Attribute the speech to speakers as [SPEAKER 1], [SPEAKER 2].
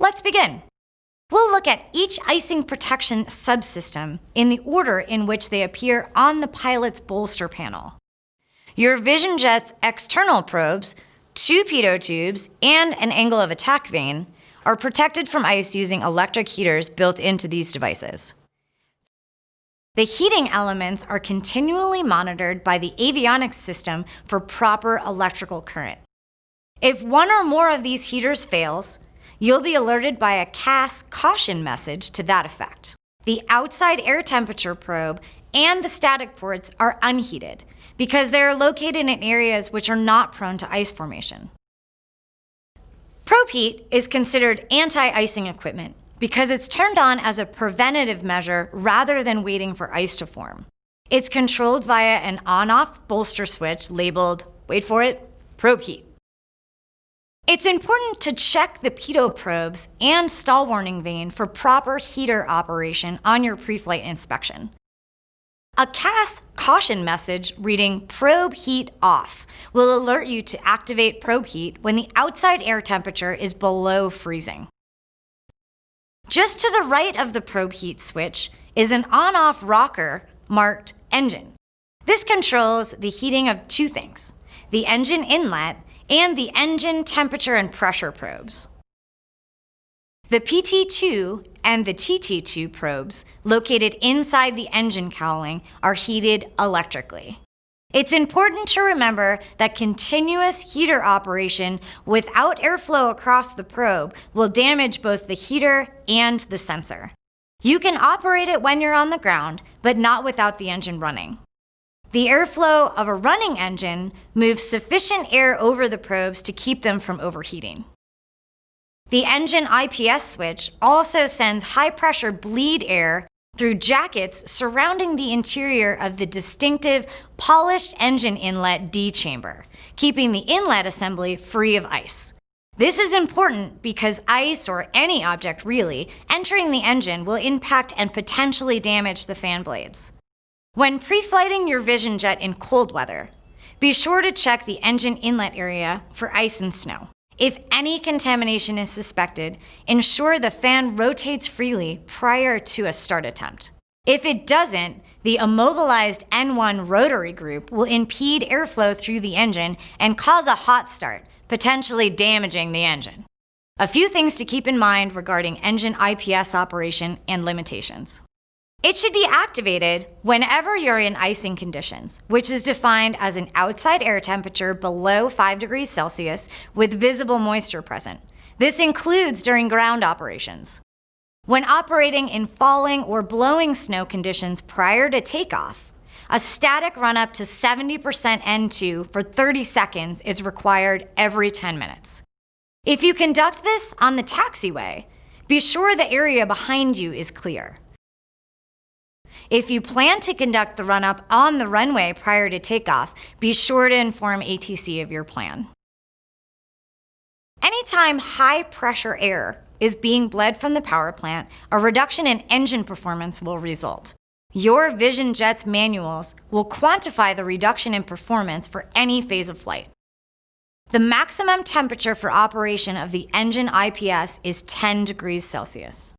[SPEAKER 1] Let's begin. We'll look at each icing protection subsystem in the order in which they appear on the pilot's bolster panel. Your VisionJet's external probes, 2 pitot tubes, and an angle of attack vane are protected from ice using electric heaters built into these devices. The heating elements are continually monitored by the avionics system for proper electrical current. If one or more of these heaters fails, you'll be alerted by a CAS caution message to that effect. The outside air temperature probe and the static ports are unheated because they are located in areas which are not prone to ice formation. Probe heat is considered anti-icing equipment because it's turned on as a preventative measure rather than waiting for ice to form. It's controlled via an on-off bolster switch labeled, wait for it, probe heat. It's important to check the pitot probes and stall warning vane for proper heater operation on your pre-flight inspection. A CAS caution message reading probe heat off will alert you to activate probe heat when the outside air temperature is below freezing. Just to the right of the probe heat switch is an on-off rocker marked engine. This controls the heating of 2 things, the engine inlet and the engine temperature and pressure probes. The PT2 and the TT2 probes, located inside the engine cowling, are heated electrically. It's important to remember that continuous heater operation without airflow across the probe will damage both the heater and the sensor. You can operate it when you're on the ground, but not without the engine running. The airflow of a running engine moves sufficient air over the probes to keep them from overheating. The engine IPS switch also sends high-pressure bleed air through jackets surrounding the interior of the distinctive polished engine inlet D chamber, keeping the inlet assembly free of ice. This is important because ice, or any object really, entering the engine will impact and potentially damage the fan blades. When pre-flighting your VisionJet in cold weather, be sure to check the engine inlet area for ice and snow. If any contamination is suspected, ensure the fan rotates freely prior to a start attempt. If it doesn't, the immobilized N1 rotary group will impede airflow through the engine and cause a hot start, potentially damaging the engine. A few things to keep in mind regarding engine IPS operation and limitations. It should be activated whenever you're in icing conditions, which is defined as an outside air temperature below 5 degrees Celsius with visible moisture present. This includes during ground operations. When operating in falling or blowing snow conditions prior to takeoff, a static run up to 70% N2 for 30 seconds is required every 10 minutes. If you conduct this on the taxiway, be sure the area behind you is clear. If you plan to conduct the run-up on the runway prior to takeoff, be sure to inform ATC of your plan. Anytime high-pressure air is being bled from the power plant, a reduction in engine performance will result. Your VisionJet's manuals will quantify the reduction in performance for any phase of flight. The maximum temperature for operation of the engine IPS is 10 degrees Celsius.